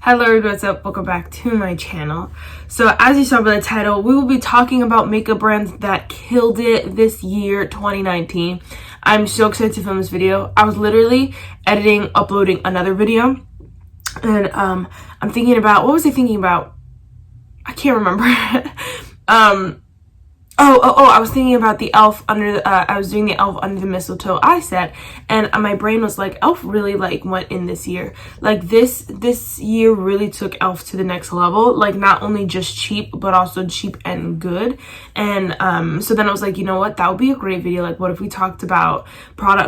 Hello everybody, what's up? Welcome back to my channel. So as you saw by the title, we will be talking about makeup brands that killed it this year, 2019. I'm so excited to film this video. I was literally uploading another video, and I'm thinking about, what was I thinking about? I can't remember. I was thinking about the elf under the, I was doing the elf under the mistletoe eye set, and my brain was like, elf really went in this year. This year really took elf to the next level, not only just cheap but also cheap and good. And so then I was like, you know what, that would be a great video. What if we talked about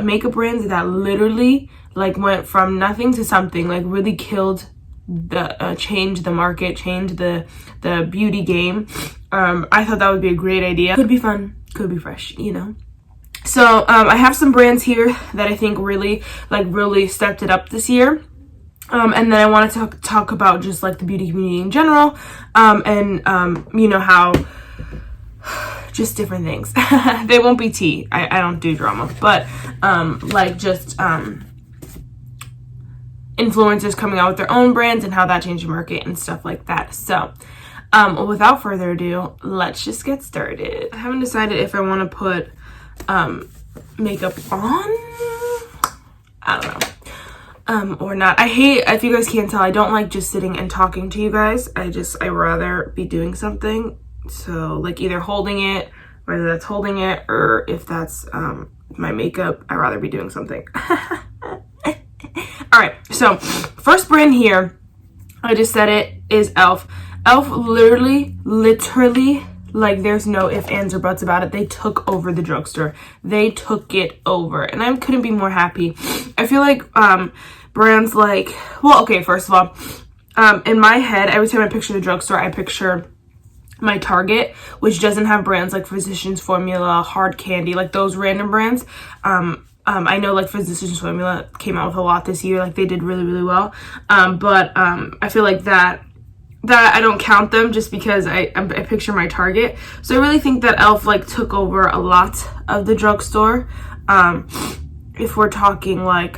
makeup brands that literally went from nothing to something, really killed the changed the market, changed the beauty game. I thought that would be a great idea. Could be fun, could be fresh, you know. So I have some brands here that I think really stepped it up this year. And then I wanted to talk about just the beauty community in general, and you know, how just different things. They won't be tea. I don't do drama, but influencers coming out with their own brands and how that changed the market and stuff like that. So without further ado, let's just get started. I haven't decided if I want to put makeup on, I don't know, or not. I hate, if you guys can't tell, I don't like just sitting and talking to you guys. I rather be doing something. So either holding it, whether that's holding it or if that's my makeup, I'd rather be doing something. Alright, so first brand here, I just said it, is elf. Elf literally, there's no ifs, ands, or buts about it. They took over the drugstore. They took it over, and I couldn't be more happy. I feel brands first of all, in my head, every time I picture the drugstore, I picture my Target, which doesn't have brands like Physicians Formula, Hard Candy, those random brands. I know Physicians Formula came out with a lot this year. They did really, really well. But I feel that I don't count them just because I picture my Target. So I really think that elf took over a lot of the drugstore. If we're talking L'Oreal,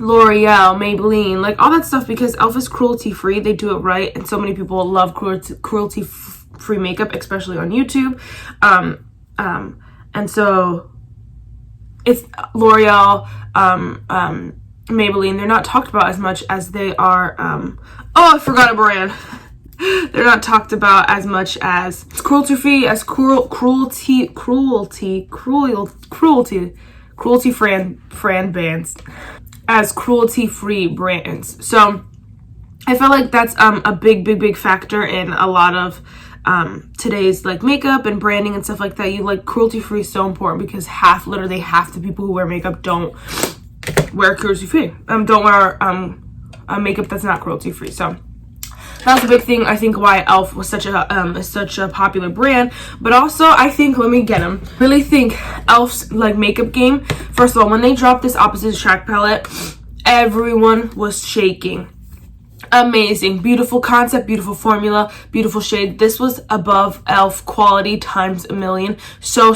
Maybelline, all that stuff, because elf is cruelty free. They do it right, and so many people love cruelty free makeup, especially on YouTube. And so it's L'Oreal, Maybelline. They're not talked about as much as they are. I forgot a brand. They're not talked about as much as cruelty free, as cruelty brands, as cruelty free brands. So I feel that's a big factor in a lot of today's makeup and branding and stuff like that. Cruelty free is so important, because literally half the people who wear makeup don't wear cruelty free, don't wear makeup that's not cruelty free. So that's a big thing, I think, why elf was such a popular brand. But also, I think, really think elf's makeup game, first of all, when they dropped this Opposites Attract palette, everyone was shaking. Amazing, beautiful concept, beautiful formula, beautiful shade. This was above elf quality times a million. So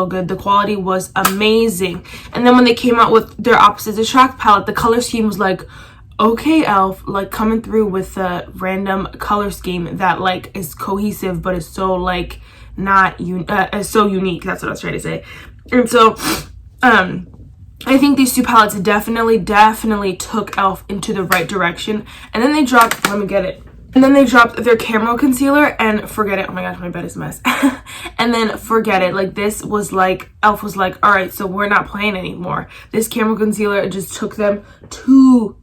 good. The quality was amazing. And then when they came out with their Opposites Attract palette, the color scheme was okay, elf, coming through with a random color scheme that is cohesive, but is so not is so unique. That's what I was trying to say. And so I think these two palettes definitely took elf into the right direction. And then they dropped, let me get it. And then they dropped their Camo Concealer, and forget it. Oh my gosh, my bed is a mess. And then forget it. This was elf was all right, so we're not playing anymore. This Camo Concealer just took them to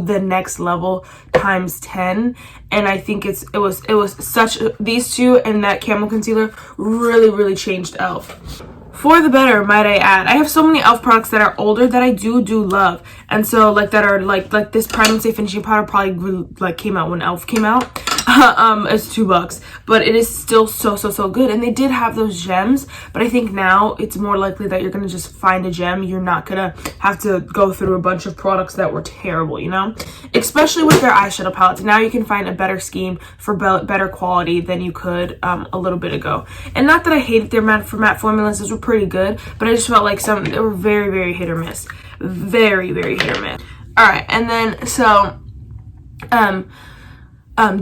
the next level times 10. And I think it was such, these two and that Camo Concealer really changed elf for the better, might I add. I have so many elf products that are older that I do love, and so that are this Prime and Stay finishing powder probably came out when elf came out. It's $2, but it is still so good. And they did have those gems, but I think now it's more likely that you're gonna just find a gem. You're not gonna have to go through a bunch of products that were terrible, you know, especially with their eyeshadow palettes. Now you can find a better scheme for better quality than you could a little bit ago. And not that I hated their matte formulas, those were pretty good, but I just felt they were very hit or miss. Very hit or miss. All right, and then so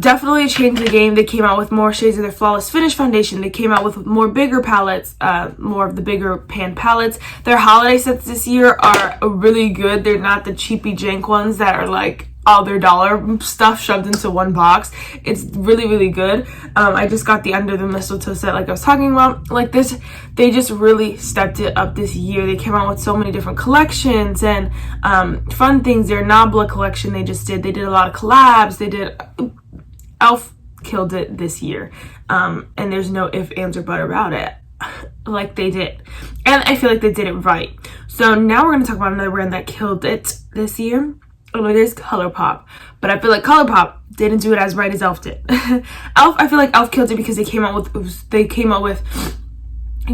Definitely changed the game. They came out with more shades of their Flawless Finish foundation. They came out with more bigger palettes, more of the bigger pan palettes. Their holiday sets this year are really good. They're not the cheapy jank ones that are like all their dollar stuff shoved into one box. It's really, really good. I just got the Under the Mistletoe set like I was talking about. Like this, they just really stepped it up this year. They came out with so many different collections and fun things. Their Nabla collection they just did. They did a lot of collabs. They did... Elf killed it this year, and there's no ifs, ands, or buts about it. Like they did, and I feel like they did it right. So now we're going to talk about another brand that killed it this year, and it is ColourPop. But I feel like ColourPop didn't do it as right as Elf did. I feel like Elf killed it because they came out with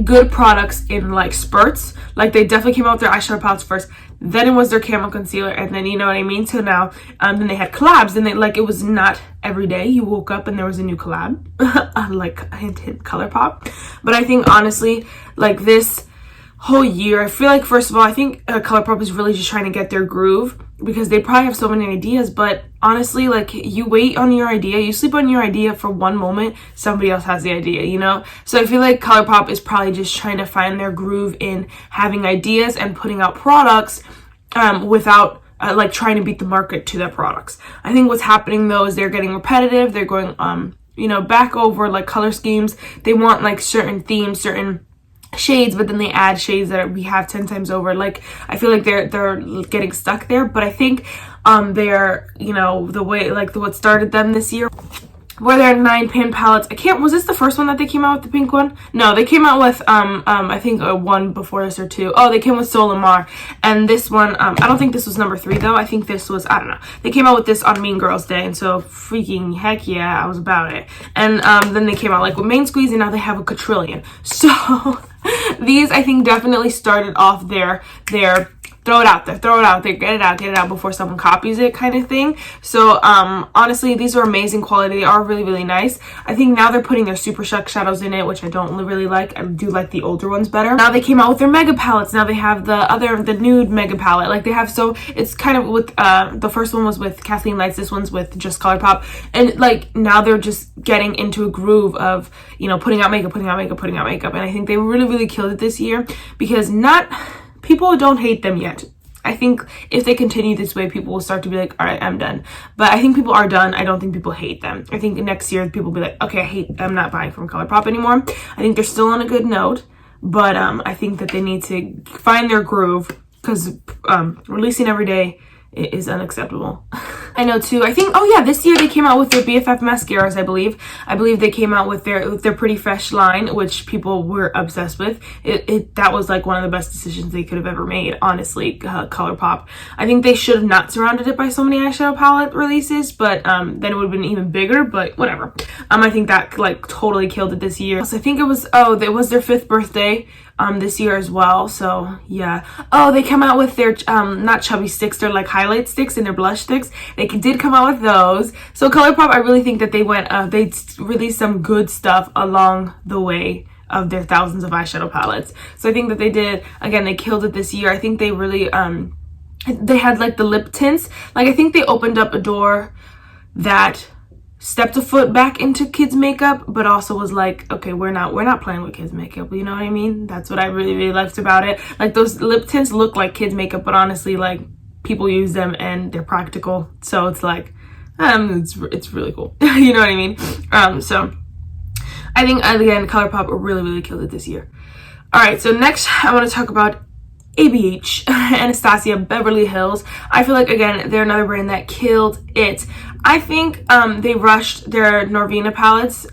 good products in like spurts. Like they definitely came out with their eyeshadow palettes first, then it was their camo concealer, and then, you know what I mean? So now then they had collabs, and they like, it was not every day you woke up and there was a new collab. Like hint ColourPop. But I think honestly, like this whole year, I feel like, first of all, I think ColourPop is really just trying to get their groove, because they probably have so many ideas. But honestly, like, you wait on your idea, you sleep on your idea for one moment, somebody else has the idea, you know? So I feel like ColourPop is probably just trying to find their groove in having ideas and putting out products without like trying to beat the market to their products. I think what's happening though is they're getting repetitive. They're going you know, back over like color schemes. They want like certain themes, certain shades, but then they add shades that we have 10 times over. Like I feel like they're getting stuck there. But I think they're, you know, the way, like what started them this year were their 9 pan palettes. Was this the first one that they came out with, the pink one? No, they came out with I think one before this or two. Oh, they came with Solimar, and this one I don't think this was number 3 though. I think this was, I don't know, they came out with this on Mean Girls Day, and so freaking heck yeah, I was about it. And then they came out like with Main Squeeze, and now they have a quadrillion. So these I think definitely started off their throw it out there, get it out before someone copies it kind of thing. So honestly, these are amazing quality. They are really, really nice. I think now they're putting their Super Shock shadows in it, which I don't really like. I do like the older ones better. Now they came out with their mega palettes. Now they have the nude mega palette. Like they have, so it's kind of with the first one was with Kathleen Lights, this one's with just ColourPop, and like now they're just getting into a groove of, you know, putting out makeup, and I think they really, really killed it this year, because people don't hate them yet. I think if they continue this way, people will start to be like, all right, I'm done. But I think people are done. I don't think people hate them. I think next year people will be like, okay, I'm not buying from ColourPop anymore. I think they're still on a good note, but I think that they need to find their groove, because releasing every day is unacceptable. I know too. I think, oh yeah, this year they came out with their BFF mascaras, I believe. I believe they came out with their Pretty Fresh line, which people were obsessed with. That was like one of the best decisions they could have ever made, honestly, ColourPop. I think they should have not surrounded it by so many eyeshadow palette releases, but then it would have been even bigger, but whatever. I think that like totally killed it this year. So I think it was their 5th birthday this year as well, so yeah. Oh, they come out with their not chubby sticks, they're like highlight sticks, and their blush sticks. They did come out with those. So ColourPop, I really think that they released some good stuff along the way of their thousands of eyeshadow palettes. So I think that they did, again, they killed it this year. I think they really they had like the lip tints. Like I think they opened up a door that stepped a foot back into kids makeup, but also was like, okay, we're not playing with kids makeup, you know what I mean? That's what I really, really liked about it. Like those lip tints look like kids makeup, but honestly, like people use them and they're practical, so it's like it's really cool. You know what I mean? So I think again, ColourPop really, really killed it this year. All right, so next I want to talk about ABH, Anastasia Beverly Hills. I feel like, again, they're another brand that killed it. I think they rushed their Norvina palettes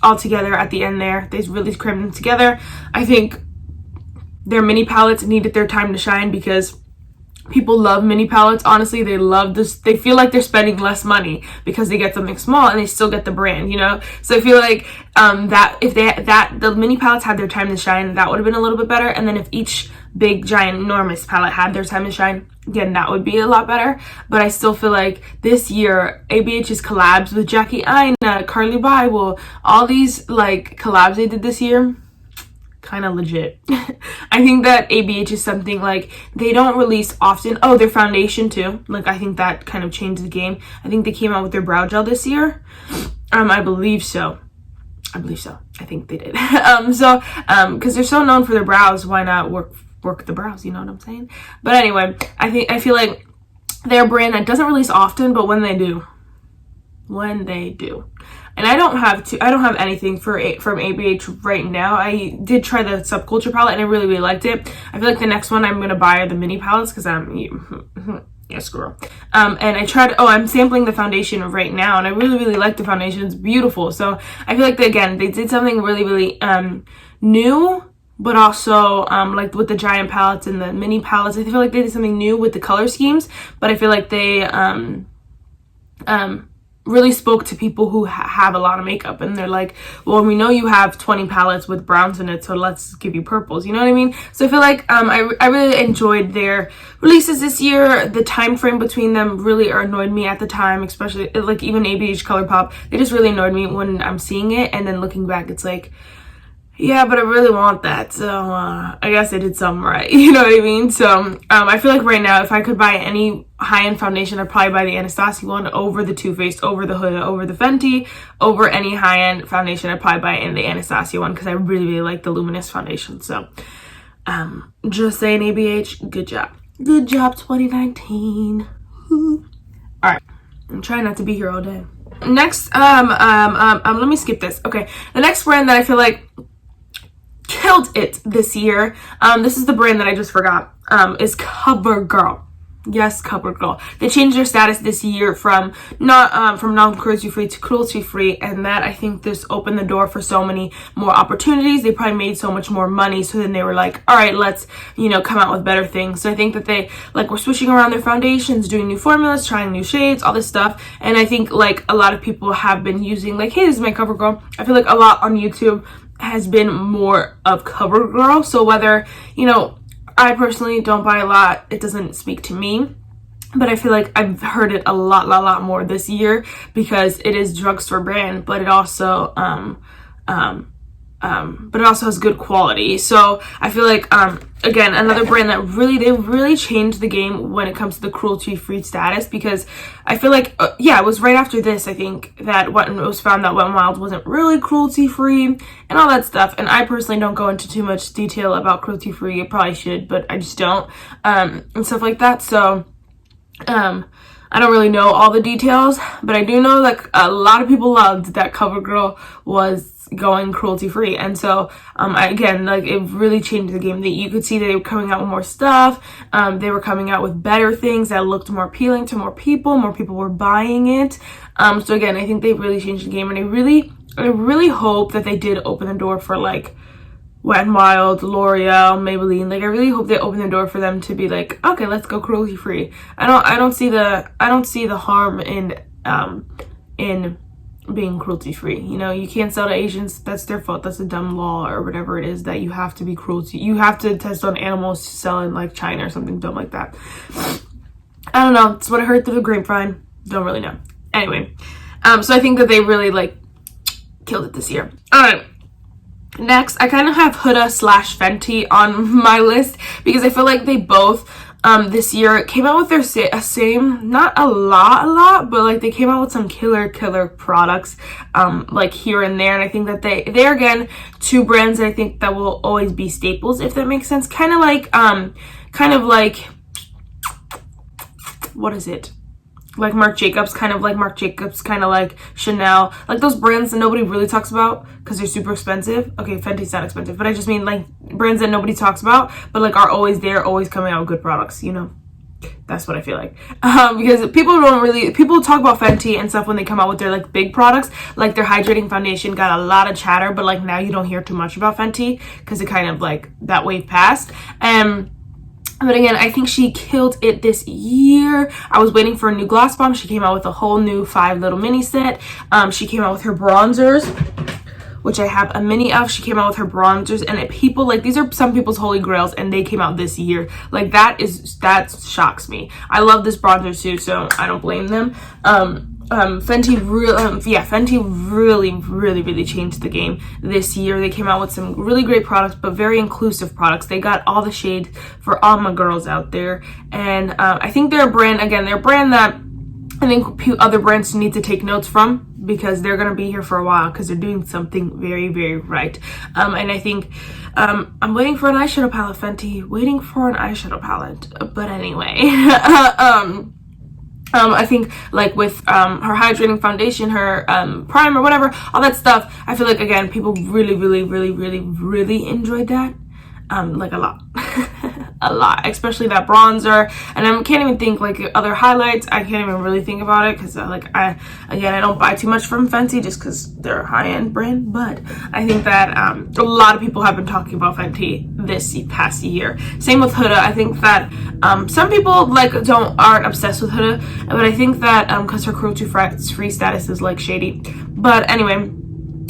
all together at the end there. They really crammed them together. I think their mini palettes needed their time to shine, because people love mini palettes. Honestly, they love this. They feel like they're spending less money because they get something small and they still get the brand, you know? So I feel like that if the mini palettes had their time to shine, that would have been a little bit better. And then if each big, giant, enormous palette had their time to shine, again, that would be a lot better. But I still feel like this year, ABH's collabs with Jackie Aina, Carly Bible, all these like collabs they did this year, kind of legit. I think that ABH is something like they don't release often. Oh, their foundation too. Like I think that kind of changed the game. I think they came out with their brow gel this year. I believe so. I think they did. Because they're so known for their brows, why not work the brows? You know what I'm saying? But anyway, I feel like they're a brand that doesn't release often, but when they do, and I don't have anything from ABH right now. I did try the Subculture palette and I really liked it. I feel like the next one I'm gonna buy are the mini palettes because yes, girl. And I tried. Oh, I'm sampling the foundation right now, and I really like the foundation. It's beautiful. So I feel like they did something really new, but also like with the giant palettes and the mini palettes. I feel like they did something new with the color schemes, but I feel like they really spoke to people who have a lot of makeup, and they're like, well, we know you have 20 palettes with browns in it, so let's give you purples, you know what I mean? So I feel like I really enjoyed their releases this year. The time frame between them really annoyed me at the time, especially like even ABH ColourPop. They just really annoyed me when I'm seeing it, and then looking back it's like, yeah, but I really want that, so I guess I did something right, you know what I mean? So I feel like right now, if I could buy any high-end foundation, I'd probably buy the Anastasia one over the Too Faced, over the Huda, over the Fenty, over any high-end foundation. I'd probably buy in the Anastasia one because I really like the luminous foundation. So just saying, ABH, good job 2019. All right, I'm trying not to be here all day. Next, let me skip this. Okay, the next brand that I feel like killed it this year, this is the brand that I just forgot, is CoverGirl. Yes, CoverGirl. They changed their status this year from non-cruelty free to cruelty free, and that I think this opened the door for so many more opportunities. They probably made so much more money, so then they were like, all right, let's come out with better things. So I think that they were switching around their foundations, doing new formulas, trying new shades, all this stuff. And I think a lot of people have been using hey, this is my CoverGirl. I feel like a lot on YouTube has been more of CoverGirl. So whether I personally don't buy a lot, it doesn't speak to me, but I feel like I've heard it a lot more this year because it is drugstore brand, but it also has good quality. So I feel like again, another brand that really changed the game when it comes to the cruelty free status, because I feel like it was right after this, I think, that when it was found that Wet n Wild wasn't really cruelty free and all that stuff. And I personally don't go into too much detail about cruelty free. I probably should, but I just don't, and stuff like that. So I don't really know all the details, but I do know a lot of people loved that CoverGirl was going cruelty free. And so again, it really changed the game. That you could see that they were coming out with more stuff. They were coming out with better things that looked more appealing to more people were buying it. So again, I think they really changed the game, and I really hope that they did open the door for Wet n Wild, L'Oreal, Maybelline. I really hope they open the door for them to be okay, let's go cruelty free. I don't see the harm in being cruelty free. You can't sell to Asians. That's their fault. That's a dumb law or whatever it is, that you have to be cruelty. You have to test on animals to sell in China or something dumb like that. I don't know. It's what I heard through the grapevine. Don't really know. Anyway, so I think that they really killed it this year. All right. Next, I kind of have Huda / Fenty on my list because I feel like they both this year came out with their same, not a lot, but they came out with some killer products here and there. And I think that they're again two brands that I think that will always be staples, if that makes sense. Kind of like what is it? Marc Jacobs, kind of like Chanel, those brands that nobody really talks about because they're super expensive. Okay, Fenty's not expensive, but I just mean brands that nobody talks about, but are always there, always coming out with good products, That's what I feel like. Because people talk about Fenty and stuff when they come out with their big products, their hydrating foundation got a lot of chatter, but now you don't hear too much about Fenty because it kind of that wave passed. But again, I think she killed it this year. I was waiting for a new gloss bomb. She came out with a whole new 5 little mini set. She came out with her bronzers, which I have a mini of. She came out with her bronzers, and people these are some people's holy grails, and they came out this year. That shocks me. I love this bronzer too, so I don't blame them. Fenty really changed the game this year. They came out with some really great products, but very inclusive products. They got all the shade for all my girls out there, and I think they're a brand, again, they're a brand that I think other brands need to take notes from, because they're going to be here for a while, because they're doing something very right. And I think I'm waiting for an eyeshadow palette, Fenty, waiting for an eyeshadow palette. But anyway, I think like with her hydrating foundation, her primer, whatever, all that stuff, I feel like, again, people really enjoyed that. Like a lot. A lot, especially that bronzer, and I can't even think like other highlights. I can't even really think about it, because I don't buy too much from Fenty just because they're a high-end brand, but I think that a lot of people have been talking about Fenty this past year. Same with Huda. I think that some people like aren't obsessed with Huda, but I think that because her cruelty-free status is like shady. But anyway,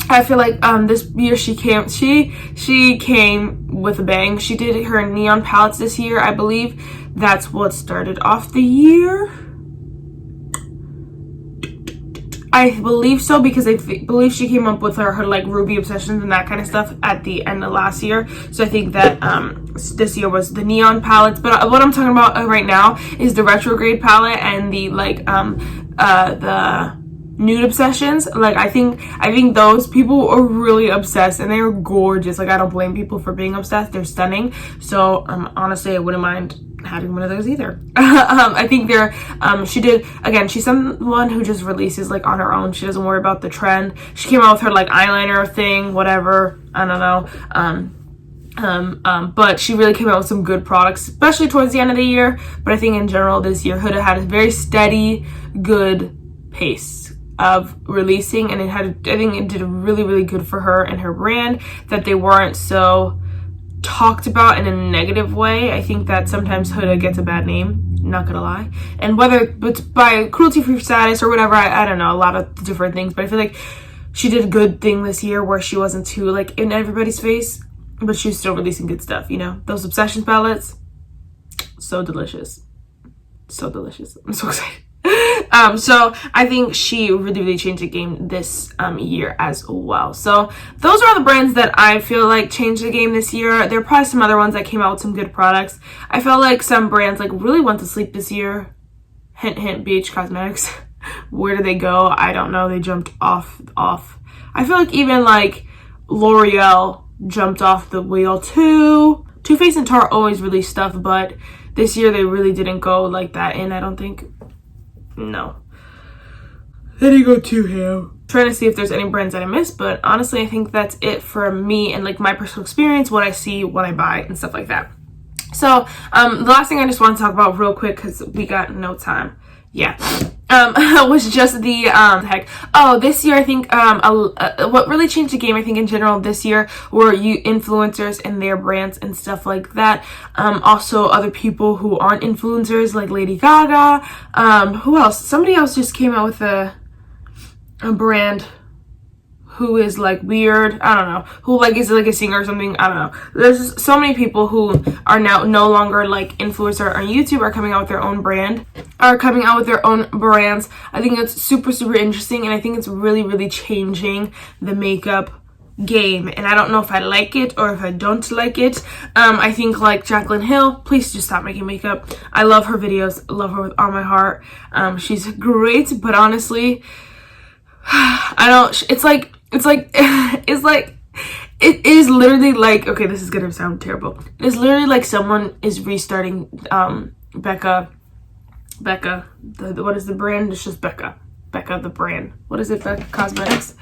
I feel like this year she came with a bang. She did her neon palettes this year. I believe that's what started off the year. I believe so, because I believe she came up with her like ruby obsessions and that kind of stuff at the end of last year. So I think that this year was the neon palettes. But what I'm talking about right now is the retrograde palette and the like the nude obsessions. Like I think those people are really obsessed, and they're gorgeous. Like I don't blame people for being obsessed. They're stunning. So honestly, I wouldn't mind having one of those either. I think she's someone who just releases like on her own. She doesn't worry about the trend. She came out with her like eyeliner thing, whatever, I don't know. But she really came out with some good products, especially towards the end of the year. But I think in general this year, Huda had a very steady, good pace of releasing, and I think it did really good for her and her brand, that they weren't so talked about in a negative way. I think that sometimes Huda gets a bad name, not gonna lie, and whether it's by cruelty-free status or whatever, I don't know, a lot of different things, but I feel like she did a good thing this year where she wasn't too like in everybody's face, but she was still releasing good stuff. You know, those obsession palettes, so delicious, I'm so excited. So I think she really changed the game this year as well. So those are all the brands that I feel like changed the game this year. There are probably some other ones that came out with some good products. I felt like some brands like really went to sleep this year. Hint, BH Cosmetics. Where did they go? I don't know. They jumped off. I feel like even like L'Oreal jumped off the wheel too. Too Faced and Tarte always release stuff, but this year they really didn't go like that in, I don't think. No. They didn't go too ham. Trying to see if there's any brands that I missed, but honestly, I think that's it for me and like my personal experience, what I see, what I buy, and stuff like that. So, the last thing I just want to talk about real quick, because we got no time. Yeah. Was just the, this year, I think, what really changed the game, I think, in general this year were influencers and their brands and stuff like that. Also other people who aren't influencers, like Lady Gaga. Who else? Somebody else just came out with a brand who is like weird, I don't know, who like is like a singer or something, I don't know. There's so many people who are now no longer like influencer on YouTube, are coming out with their own brand, are coming out with their own brands. I think it's super interesting, and I think it's really changing the makeup game, and I don't know if I like it or if I don't like it. I think like Jaclyn Hill, please just stop making makeup. I love her videos, love her with all my heart. She's great, but honestly, it is literally like, okay, this is gonna sound terrible. It's literally like someone is restarting Becca, what is the brand? It's just Becca the brand. What is it? Becca Cosmetics?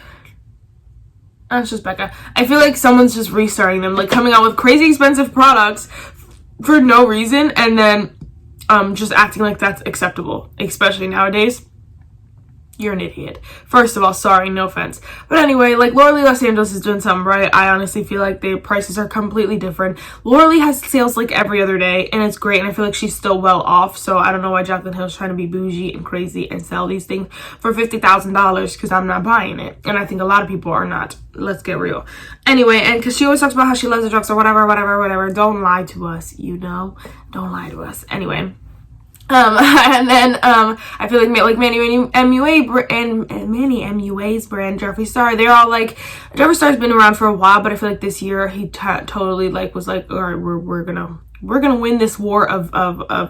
It's just Becca. I feel like someone's just restarting them, like coming out with crazy expensive products for no reason, and then just acting like that's acceptable, especially nowadays. You're an idiot. First of all, sorry, no offense. But anyway, like Laura Lee Los Angeles is doing something right. I honestly feel like their prices are completely different. Laura Lee has sales like every other day, and it's great, and I feel like she's still well off. So I don't know why Jaclyn Hill's trying to be bougie and crazy and sell these things for $50,000, because I'm not buying it. And I think a lot of people are not. Let's get real. Anyway, and because she always talks about how she loves the drugs or whatever. Don't lie to us, you know? Don't lie to us. Anyway. And then I feel like Manny MUA and Manny MUA's brand, Jeffree Star, they're all like, Jeffree Star's been around for a while, but I feel like this year he totally like was like, all right, we're gonna win this war of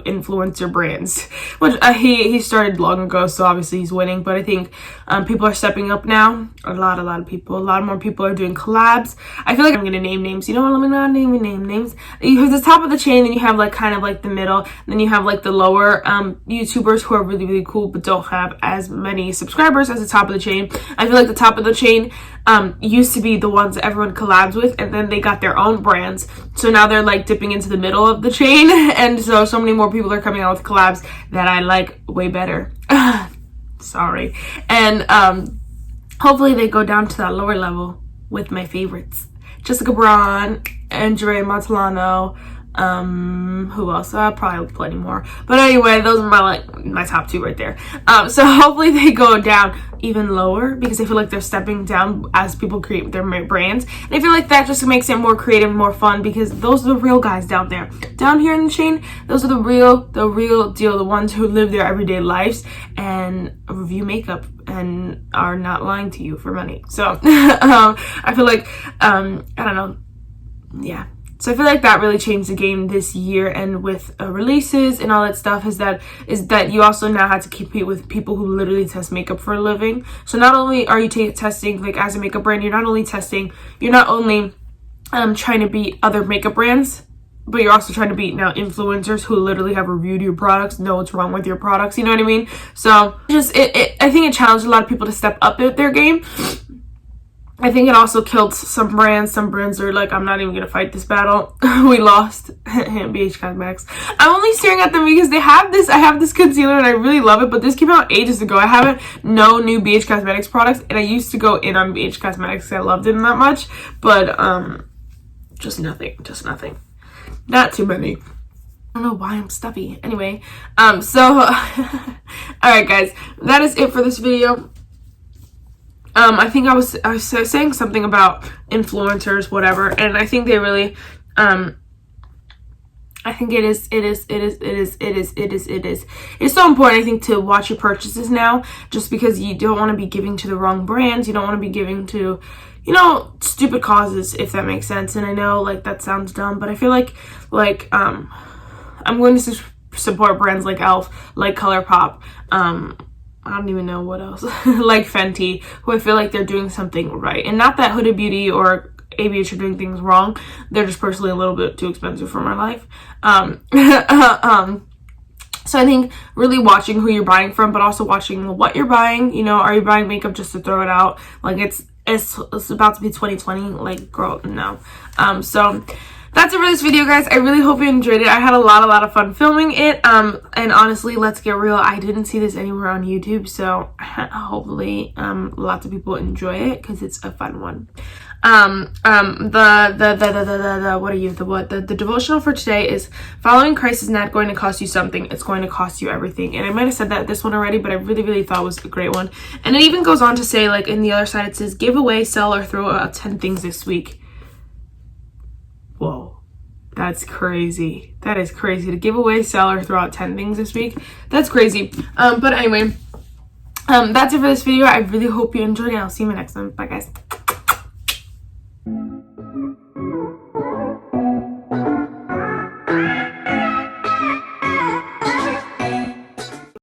influencer brands, which he started long ago, so obviously he's winning. But I think people are stepping up now. A lot of people, a lot more people are doing collabs. I feel like I'm gonna name names. You know what? Let me not name names. You have the top of the chain, then you have like kind of like the middle, then you have like the lower YouTubers who are really cool but don't have as many subscribers as the top of the chain. I feel like the top of the chain used to be the ones that everyone collabs with, and then they got their own brands, so now they're like dipping into the middle of the chain, and so many more people are coming out with collabs that I like way better. Sorry. And hopefully they go down to that lower level with my favorites, Jessica Braun, Andre Montalano, who else? Probably plenty more, but anyway, those are my top two right there. So hopefully they go down even lower, because I feel like they're stepping down as people create their brands, and I feel like that just makes it more creative, more fun, because those are the real guys down there, down here in the chain. Those are the real deal, the ones who live their everyday lives and review makeup and are not lying to you for money. So I feel like I don't know, yeah. So I feel like that really changed the game this year, and with releases and all that stuff, is that you also now have to compete with people who literally test makeup for a living. So not only are you testing, like as a makeup brand, you're not only trying to beat other makeup brands, but you're also trying to beat now influencers who literally have reviewed your products, know what's wrong with your products. You know what I mean? So just I think it challenged a lot of people to step up their game. I think it also killed some brands. Some brands are like, I'm not even gonna fight this battle. We lost. BH Cosmetics. I'm only staring at them because they have this. I have this concealer and I really love it, but this came out ages ago. I haven't no new BH Cosmetics products, and I used to go in on BH Cosmetics because I loved them that much. But just nothing. Not too many. I don't know why I'm stuffy. Anyway, so all right, guys, that is it for this video. I think I was saying something about influencers, whatever, and I think they really, I think it is so important, I think, to watch your purchases now, just because you don't want to be giving to the wrong brands. You don't want to be giving to, you know, stupid causes, if that makes sense. And I know, like, that sounds dumb, but I feel like I'm going to support brands like e.l.f., like ColourPop, I don't even know what else, like Fenty, who I feel like they're doing something right. And not that Huda Beauty or ABH are doing things wrong. They're just personally a little bit too expensive for my life. So I think really watching who you're buying from, but also watching what you're buying. You know, are you buying makeup just to throw it out? Like, it's about to be 2020. Like, girl, no. So that's it for this video, guys. I really hope you enjoyed it. I had a lot of fun filming it. And honestly, let's get real, I didn't see this anywhere on YouTube, so hopefully lots of people enjoy it, because it's a fun one. The devotional for today is: following Christ is not going to cost you something, it's going to cost you everything. And I might have said that this one already, but I really thought it was a great one. And it even goes on to say, like, in the other side, it says, give away, sell, or throw out 10 things this week. Whoa, that's crazy. That is crazy. To give away, sell, or throw out 10 things this week. That's crazy. But anyway, that's it for this video. I really hope you enjoyed it. I'll see you in my next one. Bye, guys.